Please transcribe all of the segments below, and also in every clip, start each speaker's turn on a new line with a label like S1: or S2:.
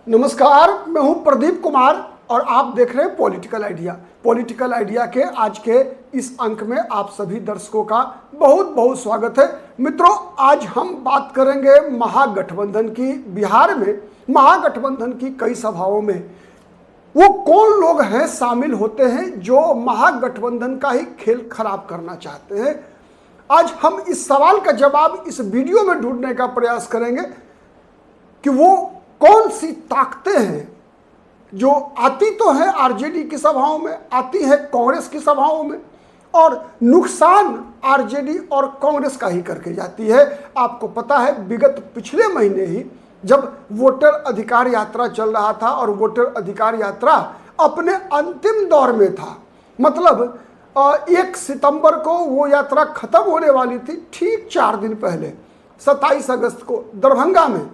S1: नमस्कार, मैं हूं प्रदीप कुमार और आप देख रहे हैं पॉलिटिकल आइडिया। पॉलिटिकल आइडिया के आज के इस अंक में आप सभी दर्शकों का बहुत बहुत स्वागत है। मित्रों, आज हम बात करेंगे महागठबंधन की। बिहार में महागठबंधन की कई सभाओं में वो कौन लोग हैं शामिल होते हैं जो महागठबंधन का ही खेल खराब करना चाहते हैं। आज हम इस सवाल का जवाब इस वीडियो में ढूंढने का प्रयास करेंगे कि वो कौन सी ताकतें हैं जो आती तो है आरजेडी की सभाओं में, आती है कांग्रेस की सभाओं में और नुकसान आरजेडी और कांग्रेस का ही करके जाती है। आपको पता है, विगत पिछले महीने ही जब वोटर अधिकार यात्रा चल रहा था और वोटर अधिकार यात्रा अपने अंतिम दौर में था, मतलब 1 सितंबर को वो यात्रा खत्म होने वाली थी। ठीक 4 दिन पहले 27 अगस्त को दरभंगा में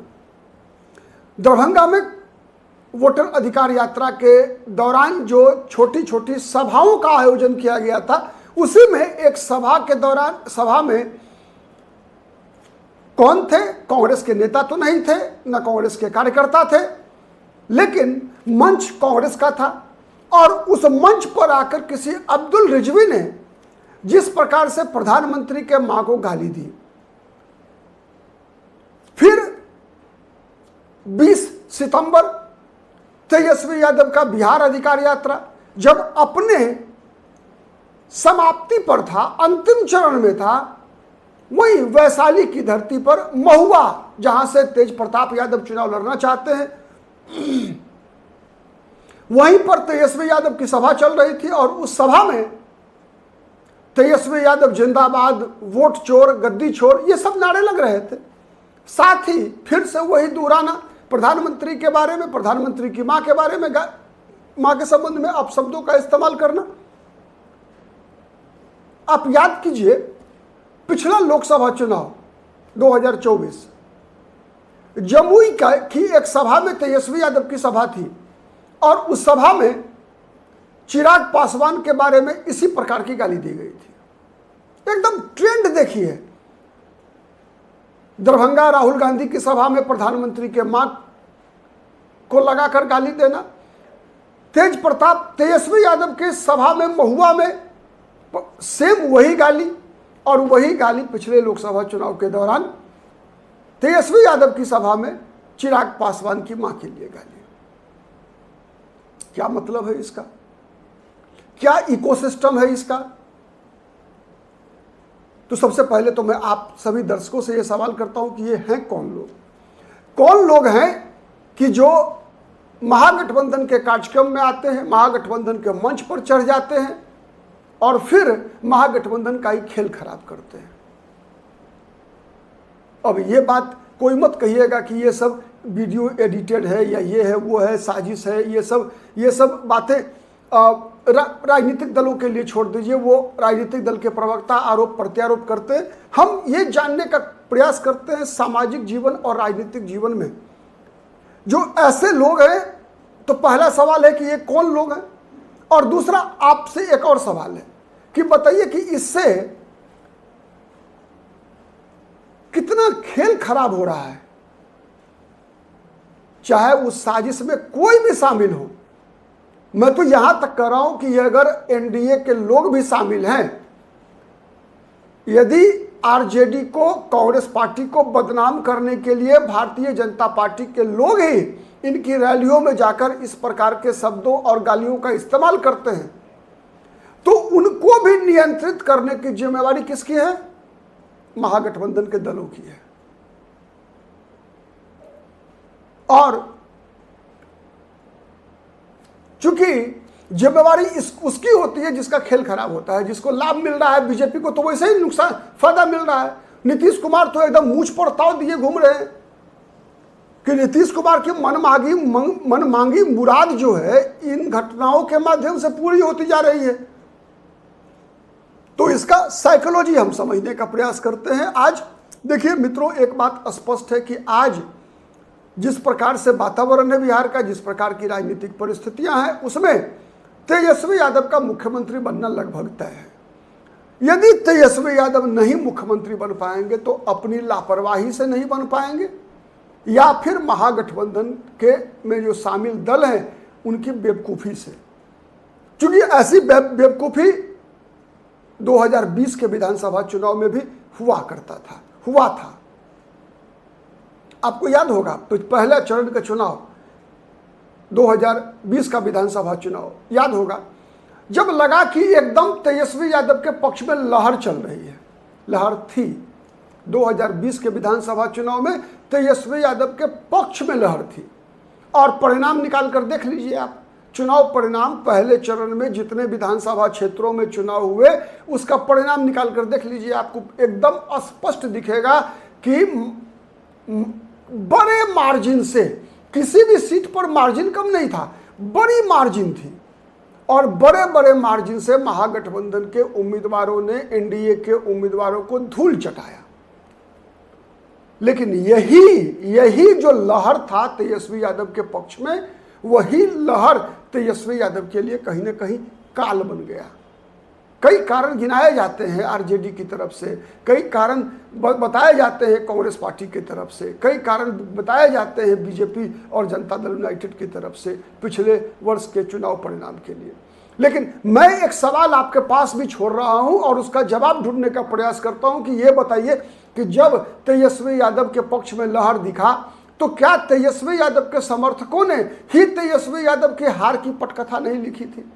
S1: वोटर अधिकार यात्रा के दौरान जो छोटी छोटी सभाओं का आयोजन किया गया था, उसी में एक सभा में कौन थे? कांग्रेस के नेता तो नहीं थे, न कांग्रेस के कार्यकर्ता थे, लेकिन मंच कांग्रेस का था। और उस मंच पर आकर किसी अब्दुल रिजवी ने जिस प्रकार से प्रधानमंत्री के मां को गाली दी, फिर 20 सितंबर तेजस्वी यादव का बिहार अधिकार यात्रा जब अपने समाप्ति पर था, अंतिम चरण में था, वहीं वैशाली की धरती पर महुआ, जहां से तेज प्रताप यादव चुनाव लड़ना चाहते हैं, वहीं पर तेजस्वी यादव की सभा चल रही थी। और उस सभा में तेजस्वी यादव जिंदाबाद, वोट चोर, गद्दी छोर, ये सब नारे लग रहे थे। साथ ही फिर से वही दोहराना, प्रधानमंत्री के बारे में, प्रधानमंत्री की मां के बारे में, मां के संबंध में अपशब्दों का इस्तेमाल करना। आप याद कीजिए, पिछला लोकसभा चुनाव 2024 जमुई की एक सभा में तेजस्वी यादव की सभा थी और उस सभा में चिराग पासवान के बारे में इसी प्रकार की गाली दी गई थी। एकदम ट्रेंड देखिए, दरभंगा राहुल गांधी की सभा में प्रधानमंत्री के मां को लगाकर गाली देना, तेज प्रताप तेजस्वी यादव की सभा में महुआ में सेम वही गाली, और वही गाली पिछले लोकसभा चुनाव के दौरान तेजस्वी यादव की सभा में चिराग पासवान की मां के लिए गाली। क्या मतलब है इसका? क्या इकोसिस्टम है इसका? तो सबसे पहले तो मैं आप सभी दर्शकों से यह सवाल करता हूं कि ये हैं कौन लोग हैं कि जो महागठबंधन के कार्यक्रम में आते हैं, महागठबंधन के मंच पर चढ़ जाते हैं और फिर महागठबंधन का ही खेल खराब करते हैं। अब ये बात कोई मत कहिएगा कि ये सब वीडियो एडिटेड है या ये है वो है, साजिश है, ये सब बातें राजनीतिक दलों के लिए छोड़ दीजिए। वो राजनीतिक दल के प्रवक्ता आरोप प्रत्यारोप करते हैं। हम ये जानने का प्रयास करते हैं सामाजिक जीवन और राजनीतिक जीवन में जो ऐसे लोग हैं। तो पहला सवाल है कि ये कौन लोग हैं, और दूसरा आपसे एक और सवाल है कि बताइए कि इससे कितना खेल खराब हो रहा है। चाहे उस साजिश में कोई भी शामिल हो, मैं तो यहां तक कह रहा हूं कि अगर एनडीए के लोग भी शामिल हैं, यदि आरजेडी को, कांग्रेस पार्टी को बदनाम करने के लिए भारतीय जनता पार्टी के लोग ही इनकी रैलियों में जाकर इस प्रकार के शब्दों और गालियों का इस्तेमाल करते हैं, तो उनको भी नियंत्रित करने की जिम्मेवारी किसकी है? महागठबंधन के दलों की है। और चूंकि जिम्मेवारी उसकी होती है जिसका खेल खराब होता है, जिसको लाभ मिल रहा है। बीजेपी को तो वैसे ही नुकसान, फायदा मिल रहा है। नीतीश कुमार तो एकदम मूंछ पर ताव दिए घूम रहे हैं कि नीतीश कुमार की मन मांगी मुराद जो है इन घटनाओं के माध्यम से पूरी होती जा रही है। तो इसका साइकोलॉजी हम समझने का प्रयास करते हैं। आज देखिए मित्रों, एक बात स्पष्ट है कि आज जिस प्रकार से वातावरण है बिहार का, जिस प्रकार की राजनीतिक परिस्थितियां हैं, उसमें तेजस्वी यादव का मुख्यमंत्री बनना लगभग तय है। यदि तेजस्वी यादव नहीं मुख्यमंत्री बन पाएंगे तो अपनी लापरवाही से नहीं बन पाएंगे, या फिर महागठबंधन के में जो शामिल दल हैं उनकी बेवकूफ़ी से। क्योंकि ऐसी बेवकूफ़ी 2020 के विधानसभा चुनाव में भी हुआ था। आपको याद होगा तो पहले चरण का चुनाव 2020 का विधानसभा चुनाव याद होगा, जब लगा कि एकदम तेजस्वी यादव के पक्ष में लहर चल रही है, लहर थी 2020 के विधानसभा चुनाव में तेजस्वी यादव के पक्ष में लहर थी। और परिणाम निकाल कर देख लीजिए आप, चुनाव परिणाम पहले चरण में जितने विधानसभा क्षेत्रों में चुनाव हुए उसका परिणाम निकाल कर देख लीजिए, आपको एकदम स्पष्ट दिखेगा कि बड़े मार्जिन से, किसी भी सीट पर मार्जिन कम नहीं था, बड़ी मार्जिन थी। और बड़े बड़े मार्जिन से महागठबंधन के उम्मीदवारों ने एनडीए के उम्मीदवारों को धूल चटाया। लेकिन यही जो लहर था तेजस्वी यादव के पक्ष में, वही लहर तेजस्वी यादव के लिए कहीं ना कहीं काल बन गया। कई कारण गिनाए जाते हैं आरजेडी की तरफ से, कई कारण बताए जाते हैं कांग्रेस पार्टी की तरफ से, कई कारण बताए जाते हैं बीजेपी और जनता दल यूनाइटेड की तरफ से पिछले वर्ष के चुनाव परिणाम के लिए। लेकिन मैं एक सवाल आपके पास भी छोड़ रहा हूं और उसका जवाब ढूंढने का प्रयास करता हूं कि ये बताइए कि जब तेजस्वी यादव के पक्ष में लहर दिखा तो क्या तेजस्वी यादव के समर्थकों ने ही तेजस्वी यादव की हार की पटकथा नहीं लिखी थी?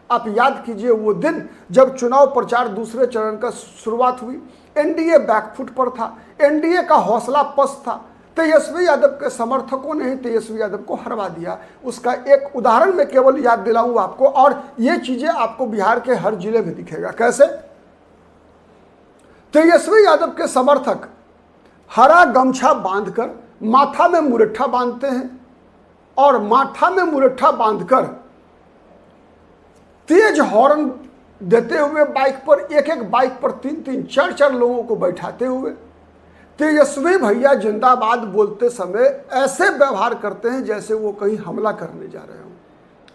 S1: आप याद कीजिए वो दिन जब चुनाव प्रचार दूसरे चरण का शुरुआत हुई, एनडीए बैकफुट पर था, एनडीए का हौसला पस्त था, तेजस्वी यादव के समर्थकों ने ही तेजस्वी यादव को हरवा दिया। उसका एक उदाहरण मैं केवल याद दिलाऊं आपको, और ये चीजें आपको बिहार के हर जिले में दिखेगा। कैसे? तेजस्वी यादव के समर्थक हरा गमछा बांधकर माथा में मुरट्ठा बांधते हैं और माथा में मुरट्ठा बांधकर तेज हॉर्न देते हुए बाइक पर, एक बाइक पर 3-3, 4-4 लोगों को बैठाते हुए तेजस्वी भैया जिंदाबाद बोलते समय ऐसे व्यवहार करते हैं जैसे वो कहीं हमला करने जा रहे हों।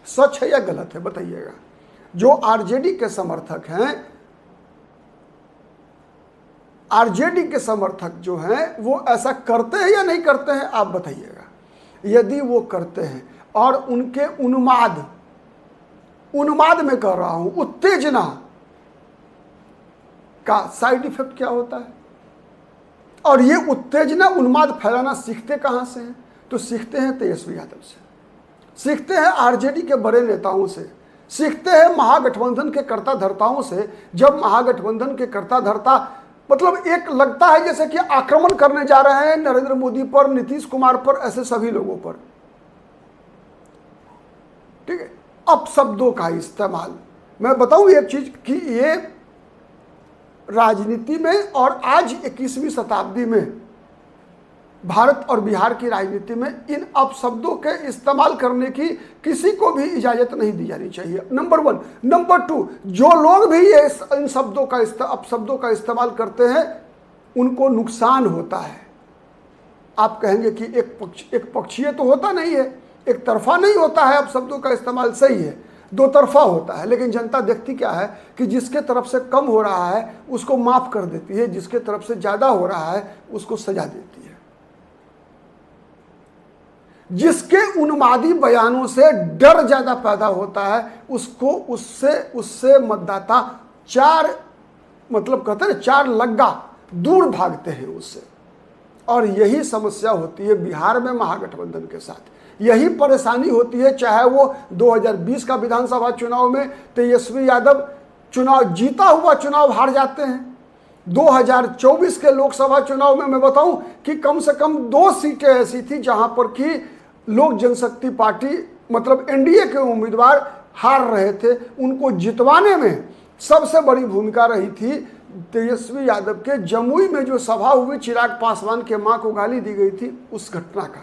S1: सच है या गलत है बताइएगा? जो आरजेडी के समर्थक हैं, आरजेडी के समर्थक जो हैं वो ऐसा करते हैं या नहीं करते हैं, आप बताइएगा। यदि वो करते हैं और उनके उन्माद में कर रहा हूं, उत्तेजना का साइड इफेक्ट क्या होता है? और ये उत्तेजना उन्माद फैलाना सीखते कहां से हैं? तो सीखते हैं तेजस्वी यादव से, सीखते हैं आरजेडी के बड़े नेताओं से, सीखते हैं महागठबंधन के कर्ता धर्ताओं से। जब महागठबंधन के कर्ता धर्ता मतलब एक लगता है जैसे कि आक्रमण करने जा रहे हैं नरेंद्र मोदी पर, नीतीश कुमार पर, ऐसे सभी लोगों पर, ठीक है, अपशब्दों का इस्तेमाल। मैं बताऊं एक चीज कि ये राजनीति में और आज 21वीं शताब्दी में भारत और बिहार की राजनीति में इन अपशब्दों के इस्तेमाल करने की किसी को भी इजाजत नहीं दी जानी चाहिए, नंबर 1। नंबर 2, जो लोग भी ये इन शब्दों का अपशब्दों का इस्तेमाल करते हैं उनको नुकसान होता है। आप कहेंगे कि एक पक्षीय तो होता नहीं है, एक तरफा नहीं होता है अपशब्दों का इस्तेमाल, सही है, दो तरफा होता है। लेकिन जनता देखती क्या है कि जिसके तरफ से कम हो रहा है उसको माफ कर देती है, जिसके तरफ से ज्यादा हो रहा है उसको सजा देती है। जिसके उन्मादी बयानों से डर ज्यादा पैदा होता है उससे मतदाता कहते हैं 4 लग्गा दूर भागते हैं उससे। और यही समस्या होती है बिहार में महागठबंधन के साथ, यही परेशानी होती है। चाहे वो 2020 का विधानसभा चुनाव में तेजस्वी यादव जीता हुआ चुनाव हार जाते हैं, 2024 के लोकसभा चुनाव में मैं बताऊं कि कम से कम 2 सीटें ऐसी थी जहां पर कि लोक जनशक्ति पार्टी मतलब एनडीए के उम्मीदवार हार रहे थे। उनको जितवाने में सबसे बड़ी भूमिका रही थी तेजस्वी यादव के जमुई में जो सभा हुई, चिराग पासवान के मां को गाली दी गई थी, उस घटना का।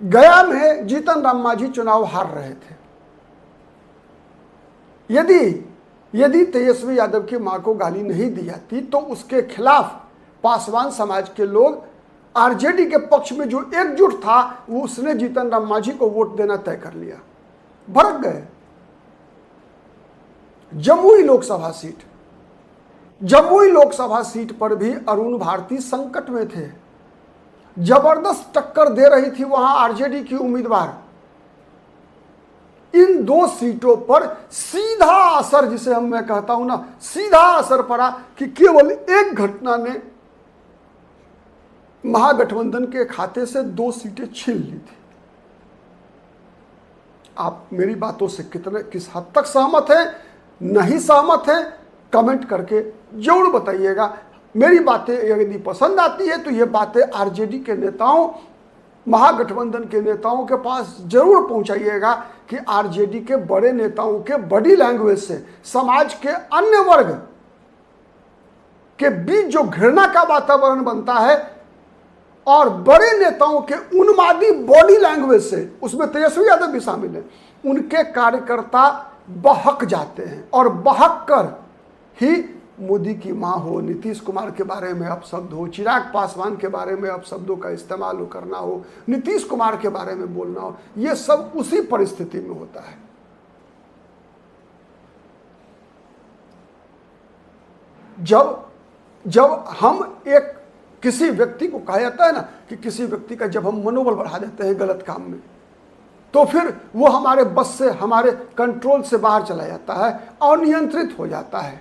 S1: गया में जीतन राम मांझी चुनाव हार रहे थे। यदि तेजस्वी यादव की मां को गाली नहीं दी जाती तो उसके खिलाफ पासवान समाज के लोग, आरजेडी के पक्ष में जो एकजुट था वो उसने जीतन राम मांझी को वोट देना तय कर लिया, भड़क गए। जमुई लोकसभा सीट पर भी अरुण भारती संकट में थे। जबरदस्त टक्कर दे रही थी वहां आरजेडी की उम्मीदवार। इन 2 सीटों पर सीधा असर, जिसे मैं कहता हूं ना, सीधा असर पड़ा कि केवल एक घटना ने महागठबंधन के खाते से 2 सीटें छीन ली थी। आप मेरी बातों से किस हद तक सहमत हैं, नहीं सहमत हैं, कमेंट करके जरूर बताइएगा। मेरी बातें यदि पसंद आती है तो ये बातें आरजेडी के नेताओं, महागठबंधन के नेताओं के पास जरूर पहुंचाइएगा कि आरजेडी के बड़े नेताओं के बॉडी लैंग्वेज से समाज के अन्य वर्ग के बीच जो घृणा का वातावरण बनता है और बड़े नेताओं के उन्मादी बॉडी लैंग्वेज से, उसमें तेजस्वी यादव भी शामिल है, उनके कार्यकर्ता बहक जाते हैं। और बहक कर ही मोदी की मां हो, नीतीश कुमार के बारे में अपशब्द हो, चिराग पासवान के बारे में अपशब्दों का इस्तेमाल करना हो, नीतीश कुमार के बारे में बोलना हो, यह सब उसी परिस्थिति में होता है। जब हम एक किसी व्यक्ति को, कहा जाता है ना कि किसी व्यक्ति का जब हम मनोबल बढ़ा देते हैं गलत काम में, तो फिर वो हमारे बस से, हमारे कंट्रोल से बाहर चला जाता है, अनियंत्रित हो जाता है।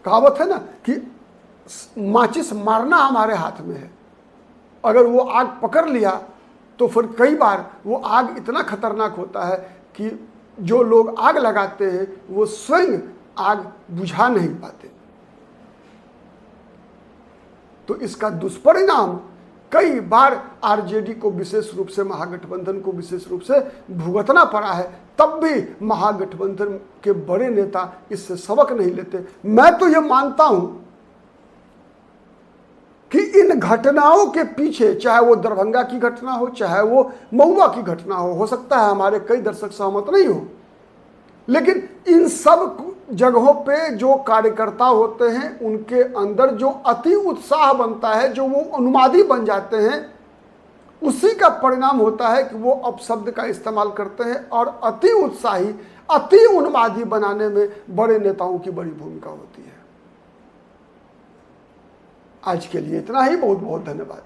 S1: कहावत है ना कि माचिस मारना हमारे हाथ में है। अगर वो आग पकड़ लिया तो फिर कई बार वो आग इतना खतरनाक होता है कि जो लोग आग लगाते हैं वो स्वयं आग बुझा नहीं पाते। तो इसका दुष्परिणाम कई बार आरजेडी को विशेष रूप से, महागठबंधन को विशेष रूप से भुगतना पड़ा है। तब भी महागठबंधन के बड़े नेता इससे सबक नहीं लेते। मैं तो यह मानता हूं कि इन घटनाओं के पीछे, चाहे वो दरभंगा की घटना हो, चाहे वो महुआ की घटना हो सकता है हमारे कई दर्शक सहमत नहीं हो, लेकिन इन सब जगहों पे जो कार्यकर्ता होते हैं उनके अंदर जो अति उत्साह बनता है, जो वो उन्मादी बन जाते हैं, उसी का परिणाम होता है कि वो अपशब्द का इस्तेमाल करते हैं। और अति उत्साही, अति उन्मादी बनाने में बड़े नेताओं की बड़ी भूमिका होती है। आज के लिए इतना ही। बहुत बहुत धन्यवाद।